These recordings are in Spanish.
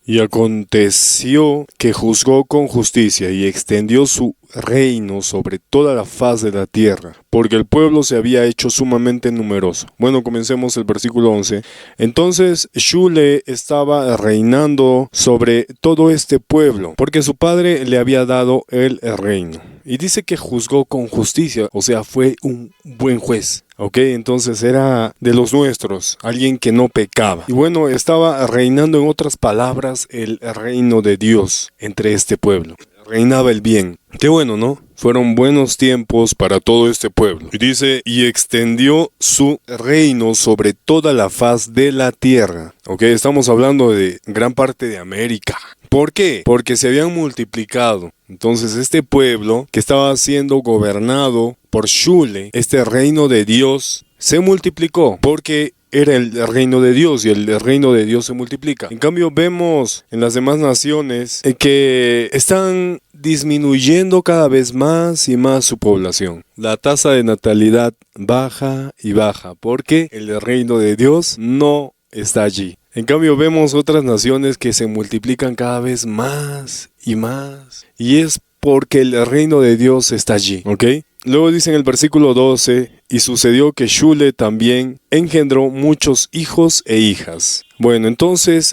Y aconteció que juzgó con justicia y extendió su reino sobre toda la faz de la tierra, porque el pueblo se había hecho sumamente numeroso. Bueno, comencemos el versículo 11. Entonces Shule estaba reinando sobre todo este pueblo, porque su padre le había dado el reino. Y dice que juzgó con justicia, o sea, fue un buen juez. Ok, entonces era de los nuestros, alguien que no pecaba. Y bueno, estaba reinando, en otras palabras, el reino de Dios entre este pueblo. Reinaba el bien. Qué bueno, ¿no? Fueron buenos tiempos para todo este pueblo. Y dice, y extendió su reino sobre toda la faz de la tierra. Ok, estamos hablando de gran parte de América. ¿Por qué? Porque se habían multiplicado. Entonces este pueblo que estaba siendo gobernado por Shule, este reino de Dios, se multiplicó porque era el reino de Dios y el reino de Dios se multiplica. En cambio vemos en las demás naciones que están disminuyendo cada vez más y más su población. La tasa de natalidad baja y baja porque el reino de Dios no está allí. En cambio vemos otras naciones que se multiplican cada vez más y más. Y es porque el reino de Dios está allí, ¿ok? Luego dice en el versículo 12, y sucedió que Shule también engendró muchos hijos e hijas. Bueno, entonces,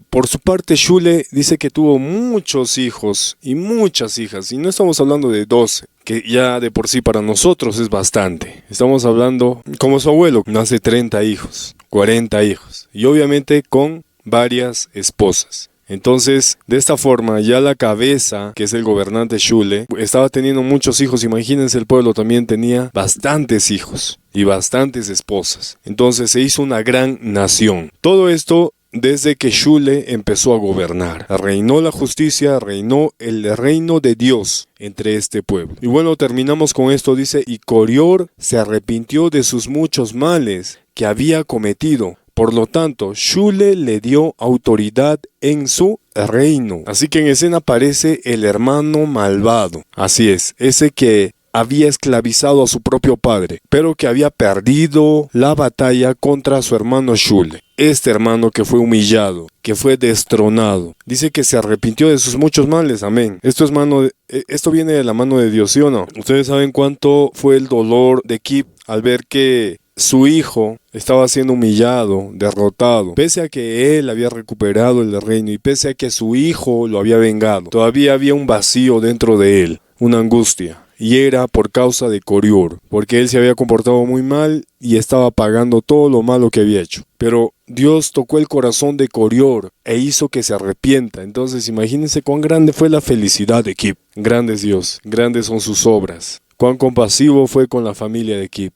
por su parte Shule dice que tuvo muchos hijos y muchas hijas. Y no estamos hablando de 12, que ya de por sí para nosotros es bastante. Estamos hablando, como su abuelo, nace 30 hijos, 40 hijos. Y obviamente con varias esposas. Entonces, de esta forma, ya la cabeza, que es el gobernante Shule, estaba teniendo muchos hijos. Imagínense, el pueblo también tenía bastantes hijos y bastantes esposas. Entonces se hizo una gran nación. Todo esto desde que Shule empezó a gobernar. Reinó la justicia, reinó el reino de Dios entre este pueblo. Y bueno, terminamos con esto. Dice, y Corior se arrepintió de sus muchos males que había cometido. Por lo tanto, Shule le dio autoridad en su reino. Así que en escena aparece el hermano malvado. Así es, ese que había esclavizado a su propio padre, pero que había perdido la batalla contra su hermano Shule. Este hermano que fue humillado, que fue destronado. Dice que se arrepintió de sus muchos males, amén. Esto viene de la mano de Dios, ¿sí o no? Ustedes saben cuánto fue el dolor de Kip al ver que su hijo estaba siendo humillado, derrotado, pese a que él había recuperado el reino y pese a que su hijo lo había vengado. Todavía había un vacío dentro de él, una angustia. Y era por causa de Corior, porque él se había comportado muy mal y estaba pagando todo lo malo que había hecho. Pero Dios tocó el corazón de Corior e hizo que se arrepienta. Entonces imagínense cuán grande fue la felicidad de Kip. Grande es Dios, grandes son sus obras. Cuán compasivo fue con la familia de Kip.